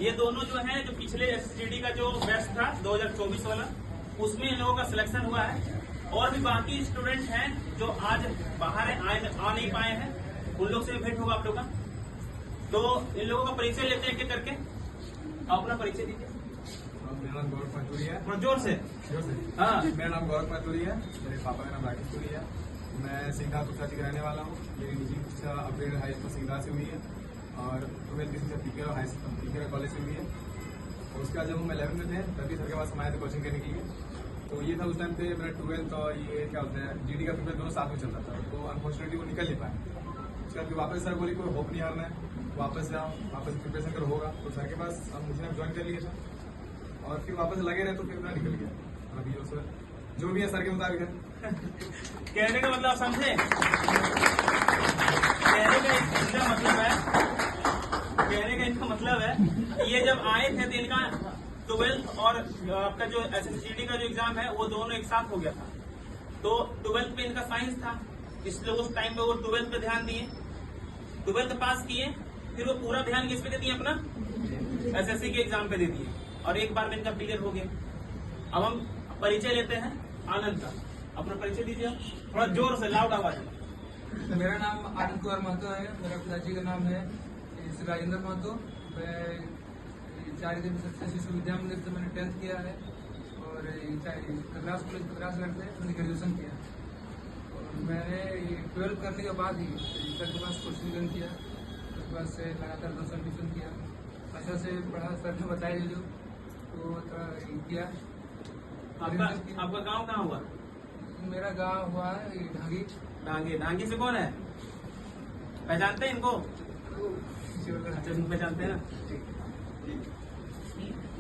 ये दोनों जो है, जो पिछले एसएससीडी का जो बैच था 2024 वाला, उसमें इन लोगों का सिलेक्शन हुआ है। और भी बाकी स्टूडेंट हैं जो आज बाहर आ नहीं पाए हैं, उन लोग से भेंट होगा आप लोग का। तो इन लोगों का परिचय लेते हैं, एक करके अपना परिचय दीजिए। मेरा नाम गौरव पाचुरी है। थोड़ा जोर से। हाँ, मेरा नाम गौरव पाचुरी है। मेरे पापा का नाम राकेश पुरी है। मैं सिंघा तुलसाजी का रहने वाला हूँ। मेरी निजी शिक्षा अपग्रेड हाई स्कूल सिंघा से हुई है और 12वीं की शिक्षा पीकेआर कॉलेज से हुई है। और उसके बाद जब हम 11th में थे तभी सर के पास हम आए थे कोचिंग करने के लिए। तो ये था उस टाइम पे मेरा 12th और ये क्या होता है जीडी का पेपर दोनों साथ में चल रहा था। तो अनफॉर्चुनेटली वो निकल नहीं पाया। उसके बाद वापस सर बोली कोई होप नहीं हारना है, वापस जाओ, वापस प्रिपरेशन करो होगा। तो सर के पास हम मुझे ज्वाइन कर लिया था और फिर वापस लगे रहे तो फिर मैं निकल गया। अभी जो सर जो भी है सर के मुताबिक है। कहने का मतलब समझे, कहने का इनका मतलब है ये जब आए थे तो इनका 12th और आपका जो एसएससीडी का जो एग्जाम है वो दोनों एक साथ हो गया था। तो 12th पे इनका साइंस था, इसलिए उस टाइम पे वो 12th पे ध्यान दिए, 12th पास किए, फिर वो पूरा ध्यान किस पे दे दिए, अपना एसएससी के एग्जाम पे दे दिए और एक बार में इनका क्लियर हो गया। अब हम परिचय लेते हैं आनंद का। अपना परिचय दीजिए थोड़ा जोर से, लाउड आवाज में। मेरा नाम आनंद कुमार महतो है। मेरा पिताजी का नाम है राजेंद्र महतो। मैं चारिदी शिशु विद्या मंदिर से मैंने 10th किया है और कदरास कॉलेज कदरासगढ़ से मैंने ग्रेजुएशन किया। और मैंने 12th करने के बाद ही सर के पास कोचिंग ज्वाइन किया। उसके बाद से लगातार 2 साल ट्यूशन किया, अच्छा से पढ़ा, सर ने बताया जो तो किया। आपका गांव कहाँ हुआ? मेरा गांव हुआ है ढांगी। ढांगी से कौन है, पहचानते हैं इनको? अच्छा, पहचानते हैं ना।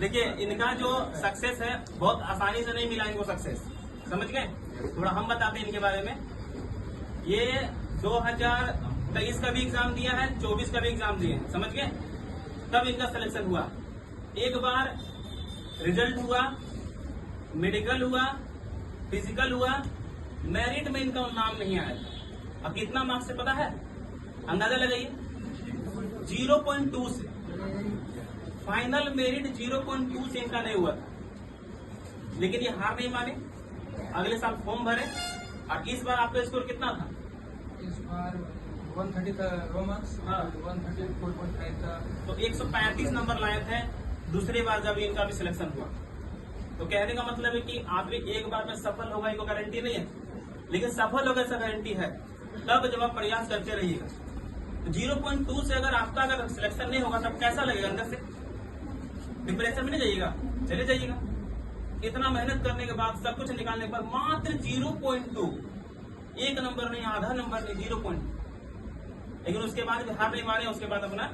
देखिए इनका जो सक्सेस है बहुत आसानी से नहीं मिला इनको सक्सेस, समझ गए? थोड़ा हम बताते हैं इनके बारे में। ये 2023 का भी एग्जाम दिया है, 24 का भी एग्जाम दिए हैं, समझ गए? तब इनका सिलेक्शन हुआ। एक बार रिजल्ट हुआ, मेडिकल हुआ, फिजिकल हुआ, मेरिट में इनका नाम नहीं आया। अब कितना मार्क्स से पता है, अंदाजा लगाइए। 0.2 से फाइनल मेरिट 0.2 से इनका नहीं हुआ था। लेकिन ये हार नहीं माने, अगले साल फॉर्म भरे और इस बार आपका स्कोर कितना था? इस बार 130 था रो मार्क्स। हाँ, 134.5 था। तो 135 नंबर लाए थे दूसरी बार जब इनका भी सिलेक्शन हुआ। तो कहने का मतलब है कि आदमी एक बार में सफल होगा, इसको गारंटी नहीं है, लेकिन सफल होगा ऐसा गारंटी है। तब जब आप प्रयास करते रहिएगा। 0.2 से अगर आपका अगर सिलेक्शन नहीं होगा तब कैसा लगेगा अंदर से? डिप्रेशन में नहीं जाइएगा, चले जाइएगा। इतना मेहनत करने के बाद, सब कुछ निकालने के बाद मात्र 0.2, एक नंबर नहीं, आधा नंबर नहीं, 0.2। लेकिन उसके बाद भी हार नहीं मारे, उसके बाद अपना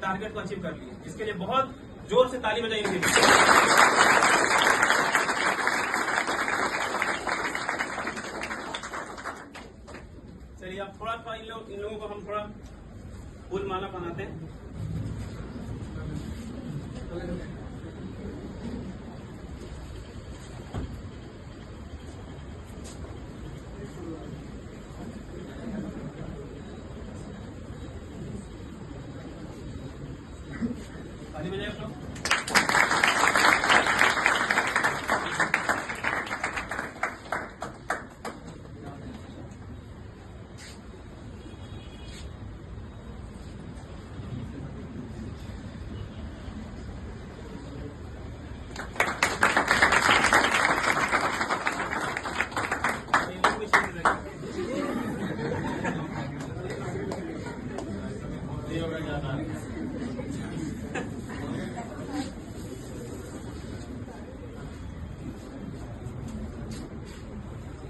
टारगेट को अचीव कर लिए। इसके लिए बहुत जोर से ताली बजाइए। चलिए अब थोड़ा थोड़ा इन लोगों को हम थोड़ा फूल माला बनाते हैं। ताली बजाइए आप लोग।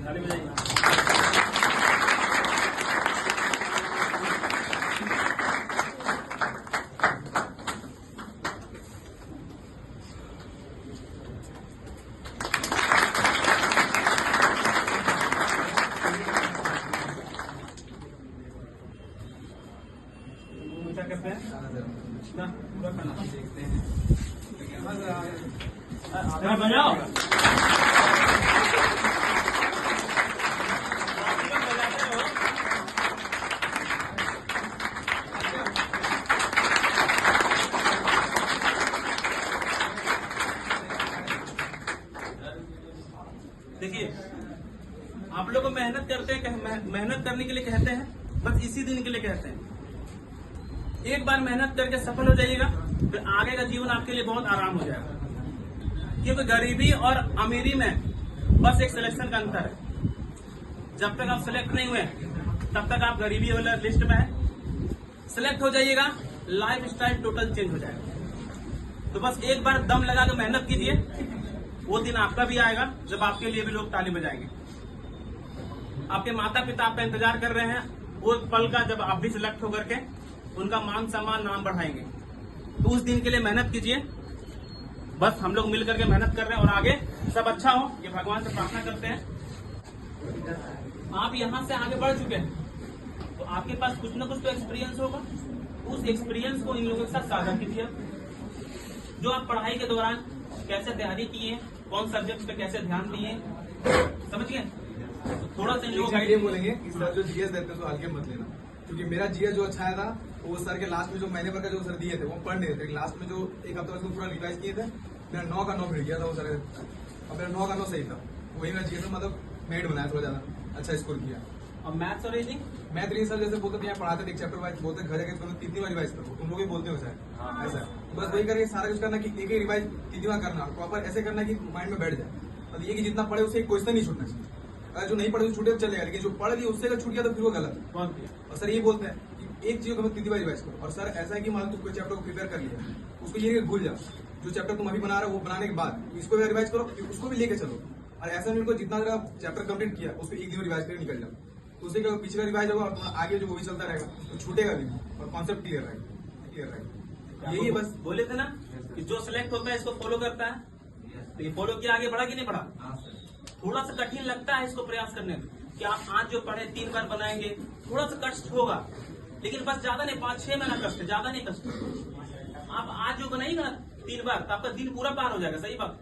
ताली बजाइए। क्या करते हैं ना, पूरा खाना देखते हैं। बजाओ। करने के लिए कहते हैं, बस इसी दिन के लिए कहते हैं। एक बार मेहनत करके सफल हो जाइएगा, फिर आगे का जीवन आपके लिए बहुत आराम हो जाएगा। क्योंकि गरीबी और अमीरी में बस एक सिलेक्शन का अंतर है। जब तक आप सिलेक्ट नहीं हुए तब तक आप गरीबी वाला लिस्ट में है। सिलेक्ट हो जाइएगा, लाइफ स्टाइल टोटल चेंज हो जाएगा। तो बस एक बार दम लगा के मेहनत कीजिए, वो दिन आपका भी आएगा जब आपके लिए भी लोग ताली बजाएंगे। आपके माता पिता आपका इंतजार कर रहे हैं, वो पल का जब आप भी सिलेक्ट होकर के उनका मान सम्मान नाम बढ़ाएंगे। तो उस दिन के लिए मेहनत कीजिए। बस हम लोग मिलकर के मेहनत कर रहे हैं और आगे सब अच्छा हो, ये भगवान से प्रार्थना करते हैं। आप यहाँ से आगे बढ़ चुके हैं तो आपके पास कुछ ना कुछ तो एक्सपीरियंस होगा। उस एक्सपीरियंस को इन लोगों के साथ साझा कीजिए। जो आप पढ़ाई के दौरान कैसे तैयारी किए, कौन सब्जेक्ट पे कैसे ध्यान दिए, समझिए। तो थोड़ा सा इन लोगों को ये बोलेंगे कि सर जो जीएस देते हैं तो हल्के मत लेना, क्योंकि मेरा जीएस जो अच्छा आया था वो सर के लास्ट में जो महीने भर का जो सर दिए थे वो पढ़ नहीं थे। लास्ट में जो एक हफ्ते उसको पूरा रिवाइज किए थे, मेरा 9 का 9 भिड़ गया था वो सर, और मेरा 9 का 9 सही था। वही मेरा जीएस में मतलब मेड बनाया, थोड़ा ज्यादा अच्छा स्कोर किया। और मैथ्स और रीजनिंग, मैथ रीजनिंग सर जैसे बोलते थे यहाँ पढ़ाते थे एक चैप्टर वाइज, बोलते घर जाकर 3 बार रिवाइज करो, तुम लोग भी बोलते हो सर ऐसा। बस वही करके सारा कुछ करना कि एक ही रिवाइज 3 बार करना, प्रॉपर ऐसे करना कि माइंड में बैठ जाए। और ये कि जितना पढ़े उससे क्वेश्चन नहीं छूटना चाहिए। अगर जो नहीं पढ़े तो छूटे तो चलेगा, लेकिन जो पढ़ लिया उससे अगर छूट गया तो फिर वो गलत है। और सर ये बोलते हैं कि एक चीज को 3 बार रिवाइज करो। और सर ऐसा है कि मान लो तुम कोई चैप्टर को प्रिपेयर कर लिया, उसको ये भूल जाओ, जो चैप्टर तुम अभी बना रहे हो वो बनाने के बाद इसको भी रिवाइज करो, उसको भी लेके चलो। और ऐसा नहीं, जितना अगर आप चैप्टर कंप्लीट किया उसको एक दिन रिवाइज करके निकल जाओ, तो उससे पीछे का रिवाइज होगा और आगे जो वो भी चलता रहेगा तो छूटेगा भी और कॉन्सेप्ट क्लियर रहेगा। यही बस बोले थे ना कि जो सिलेक्ट होता है इसको फॉलो करता है, तो ये फॉलो किया, आगे बढ़ा कि नहीं बढ़ा। थोड़ा सा कठिन लगता है इसको प्रयास करने में कि आप आज जो पढ़े 3 बार बनाएंगे, थोड़ा सा कष्ट होगा, लेकिन बस ज्यादा नहीं, 5-6 महीना कष्ट, ज्यादा नहीं कष्ट। आप आज जो बनाएंगे ना 3 बार तो आपका दिन पूरा पार हो जाएगा, सही बात।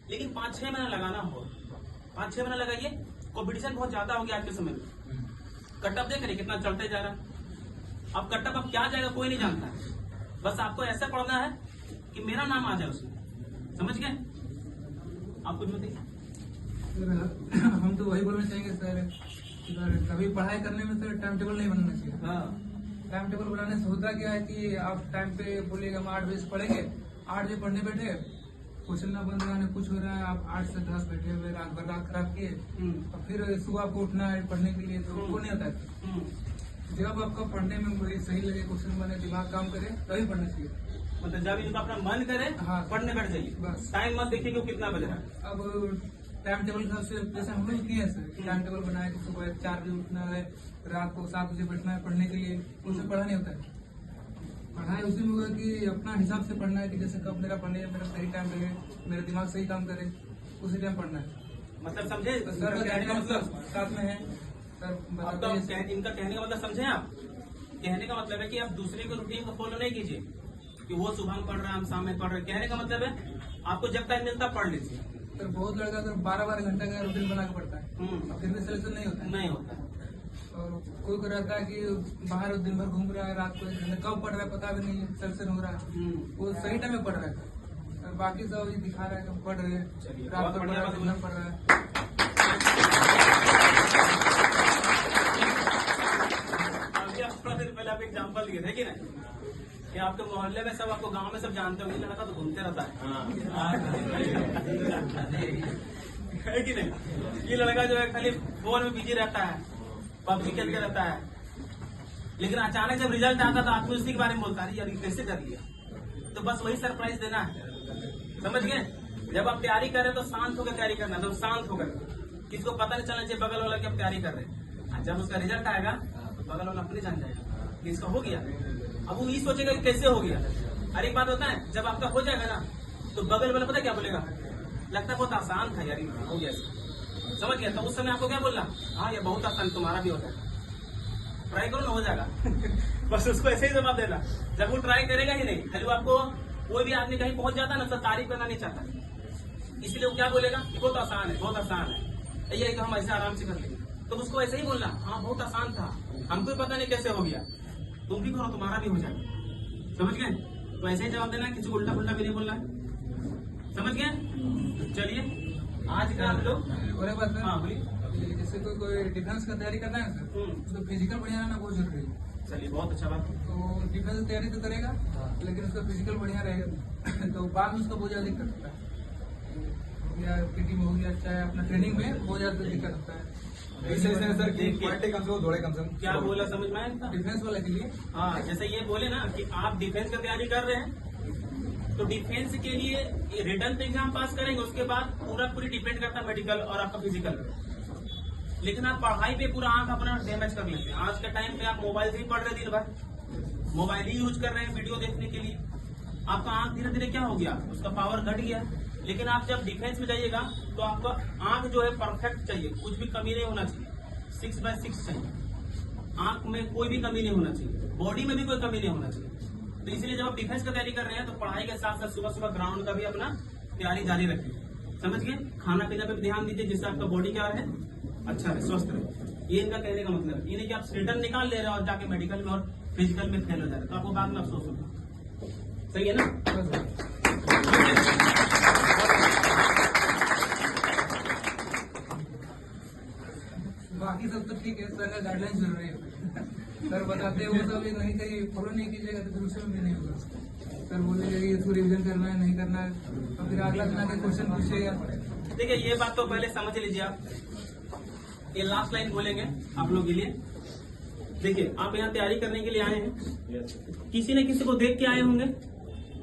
लेकिन 5-6 महीना लगाना होगा, 5-6 महीना लगाइए। कॉम्पिटिशन बहुत ज्यादा हो गया आज के समय में। कटअप देख रहे कितना चलते जा रहा है। अब कटअप अब क्या जाएगा कोई नहीं जानता है। बस आपको ऐसा पढ़ना है कि मेरा नाम आ जाए उसमें, समझ गए। आप कुछ बताइए। हम तो वही बोलना चाहेंगे सर, कभी पढ़ाई करने में सर टाइम टेबल नहीं बनाना चाहिए। टाइम टेबल बनाने से होता क्या है कि आप टाइम पे बोलिएगा हम 8 बजे से पढ़ेंगे, 8 बजे पढ़ने बैठे, क्वेश्चन ना बन रहा है, कुछ हो रहा है, आप 8 से 10 बैठे हुए रात भर रात खराब किए, और फिर सुबह को उठना है पढ़ने के लिए, तो वो नहीं होता है। जब आपका पढ़ने में सही लगे, क्वेश्चन बने, दिमाग काम करे, तभी पढ़ना चाहिए। मतलब जब इनका अपना मन करे, हाँ, पढ़ने बैठ जाइए, बस। टाइम मत देखिए कि कितना बज रहा है। अब टाइम टेबल से जैसे हम लोग किए सर, टाइम टेबल बनाया कि सुबह 4 बजे उठना है, रात को 7 बजे बैठना है पढ़ने के लिए, उससे पढ़ा नहीं होता है। पढ़ाई उसी में होगा कि अपना हिसाब से पढ़ना है कि जैसे कब मेरा पढ़ने मेरा सही टाइम लगे, मेरा दिमाग सही काम करे, उसी टाइम पढ़ना है। मतलब समझे सर कहने का मतलब साथ में है सर, आपका इनका कहने का मतलब समझे आप। कहने का मतलब है कि आप दूसरे के रूटीन को फॉलो नहीं कीजिए कि वो सुबह में पढ़ रहा है हम शाम में पढ़ रहे। कहने का मतलब है आपको जब टाइम मिलता पढ़ लीजिए। सर बहुत लड़का सर 12-12 घंटा का रूटीन बना के पढ़ता है, और फिर भी सिलेक्शन नहीं होता है। नहीं होता। और कोई को रहता है कि बाहर दिन भर घूम रहा है, रात को कब पढ़ रहा है पता भी नहीं, सिलेक्शन हो रहा है, वो सही टाइम में पढ़ रहा है। और बाकी सब ये दिखा रहा है कि पढ़ रहे हैं, रात को पढ़ रहा है, दिन भर पढ़ रहा है। अभी आप थोड़ा देर पहले आप एग्जाम्पल दिए थे कि नहीं, कि आपके मोहल्ले में सब, आपको गांव में सब जानते होंगे, लड़का तो घूमते रहता है कि नहीं। ये लड़का जो है खाली फोन में बिजी रहता है, पबजी खेलते रहता है, लेकिन अचानक जब रिजल्ट आता तो आदमी उसी के बारे में बोलता है यार ये कैसे कर लिया। तो बस वही सरप्राइज देना है, समझ गए। जब आप तैयारी कर रहे हैं तो शांत होकर तैयारी करना, जब शांत होकर, किसको पता नहीं चलना चाहिए बगल वाला की आप तैयारी कर रहे हैं। जब उसका रिजल्ट आएगा तो बगल वाला अपने जान जाएगा कि इसका हो गया। अब वो ये सोचेगा कि कैसे हो गया। अरे एक बात होता है, जब आपका हो जाएगा ना तो बगल वाला पता क्या बोलेगा, लगता है बहुत आसान था यार, हो गया, समझ गया। तो उस समय आपको क्या बोलना, हाँ ये बहुत आसान, तुम्हारा भी होता है, ट्राई करो ना हो जाएगा। बस उसको ऐसे ही जवाब देना। जब वो ट्राई करेगा ही नहीं, खाली आपको कोई भी आदमी कहीं पहुंच जाता है ना तो तारीफ करना नहीं चाहता, इसलिए वो क्या बोलेगा कि बहुत आसान है, बहुत आसान है, ये तो हम ऐसे आराम से कर लेंगे। तो उसको ऐसे ही बोलना, हाँ बहुत आसान था, हमको भी पता नहीं कैसे हो गया, तुम भी करो तुम्हारा भी हो जाएगा, समझ गए। तो ऐसे ही जवाब देना, किसी को उल्टा पुल्टा भी नहीं बोलना है, समझ गए। चलिए आज का हम लोग, और एक बात सर, हाँ बोलिए। जैसे कोई डिफेंस का तैयारी करना है सर, उसको फिजिकल बढ़िया रहना बहुत जरूरी है। चलिए बहुत अच्छा बात। तो डिफेंस की तैयारी तो करेगा, लेकिन उसका फिजिकल बढ़िया रहेगा तो बाद में उसका बहुत ज्यादा दिक्कत होता है, या पीटी में हो गया, चाहे अपना ट्रेनिंग में बहुत ज्यादा दिक्कत होता है। सर क्वालिटी कम से कम दौड़े कम से कम क्या बोला समझ में आया? डिफेंस वाले के लिए हाँ, जैसे ये बोले ना कि आप डिफेंस की तैयारी कर रहे हैं, तो डिफेंस के लिए रिटर्न एग्जाम पास करेंगे, उसके बाद पूरी डिपेंड करता है मेडिकल और आपका फिजिकल। लेकिन आप पढ़ाई पे पूरा आंख अपना डैमेज कर लेते हैं। आज के टाइम पे आप मोबाइल से ही पढ़ रहे हैं, दिन भर मोबाइल ही यूज कर रहे हैं वीडियो देखने के लिए। आपका आंख धीरे धीरे क्या हो गया, उसका पावर घट गया। लेकिन आप जब डिफेंस में जाइएगा तो आपका आंख जो है परफेक्ट चाहिए, कुछ भी कमी नहीं होना चाहिए, 6/6 चाहिए। आंख में कोई भी कमी नहीं होना चाहिए, बॉडी में भी कोई कमी नहीं होना चाहिए। तो इसलिए जब आप डिफेंस की तैयारी कर रहे हैं तो पढ़ाई के साथ साथ सुबह सुबह ग्राउंड का भी अपना तैयारी जारी रखिए। समझ गए? खाना पीना पे भी ध्यान दीजिए, जिससे आपका बॉडी क्या रहे, अच्छा रहे, स्वस्थ रहे। ये इनका कहने का मतलब ये नहीं कि आप रिटर्न निकाल ले रहे हो और जाके मेडिकल में और फिजिकल में फेल हो जा रहे, तो आपको बाद में अफसोस होगा। सही है ना? बाकी सब तो ठीक है, सर का गाइडलाइन जरूरी है। सर बताते हैं वो सब नहीं कहीं फॉलो नहीं कीजिएगा तो फिर उसमें भी नहीं होगा। सर बोलेगा कि इसको रिविजन करना है, नहीं करना है, तो फिर अगला दिन आके क्वेश्चन पूछेगा। देखिए ये बात तो पहले समझ लीजिए आप। ये लास्ट लाइन बोलेंगे आप लोग के लिए। देखिए आप यहाँ तैयारी करने के लिए आए हैं, किसी न किसी को देख के आए होंगे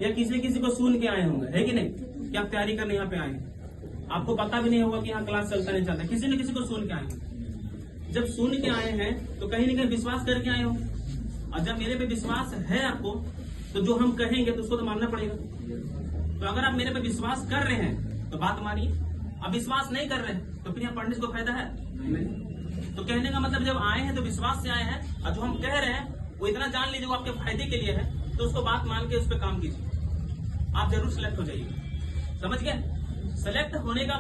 या किसी न किसी को सुन के आए होंगे, है कि नहीं? कि आप तैयारी करने यहाँ पे आए हैं, आपको पता भी नहीं होगा कि यहाँ क्लास चलता नहीं चलता, किसी न किसी को सुन के आए हैं। जब सुन के आए हैं तो कहीं न कहीं विश्वास करके आए हो, और जब मेरे पे विश्वास है आपको तो जो हम कहेंगे तो उसको तो मानना पड़ेगा। तो अगर आप मेरे पे विश्वास कर रहे हैं तो बात मानिए, अब विश्वास नहीं कर रहे हैं तो फिर यहाँ पढ़ने से कोई फायदा है नहीं। तो कहने का मतलब जब आए हैं तो विश्वास से आए हैं, और जो हम कह रहे हैं वो इतना जान लीजिए वो आपके फायदे के लिए है, तो उसको बात मान के उस पर काम कीजिए, आप जरूर सिलेक्ट हो जाइए। समझ गए? सिलेक्ट होने का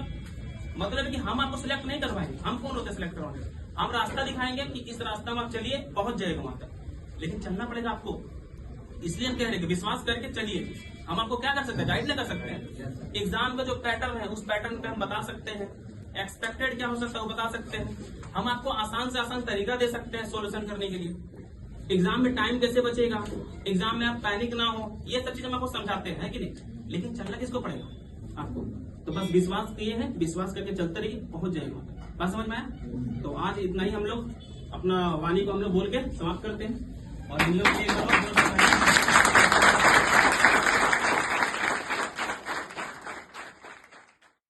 मतलब है कि हम आपको सिलेक्ट नहीं करवाएंगे, हम कौन होते सिलेक्ट करवाएंगे? हम रास्ता दिखाएंगे कि इस रास्ता में आप चलिए, पहुंच जाएगा वहां तक, लेकिन चलना पड़ेगा आपको। इसलिए हम कह रहे हैं कि विश्वास करके चलिए। हम आपको क्या कर सकते हैं, गाइड नहीं कर सकते हैं। एग्जाम का जो पैटर्न है उस पैटर्न पे हम बता सकते हैं, एक्सपेक्टेड क्या हो सकता है वो बता सकते हैं। हम आपको आसान से आसान तरीका दे सकते हैं सॉल्यूशन करने के लिए। एग्जाम में टाइम कैसे बचेगा, एग्जाम में आप पैनिक ना हो, ये सब चीजें हम आपको समझाते हैं, कि नहीं? लेकिन चलना किसको पड़ेगा? आपको। तो बस विश्वास किए हैं, विश्वास करके चलते रहिए, पहुंच जाएगा। बात समझ में आया? तो आज इतना ही हम लोग अपना वाणी को हम लोग बोल के समाप्त करते हैं और इन लोग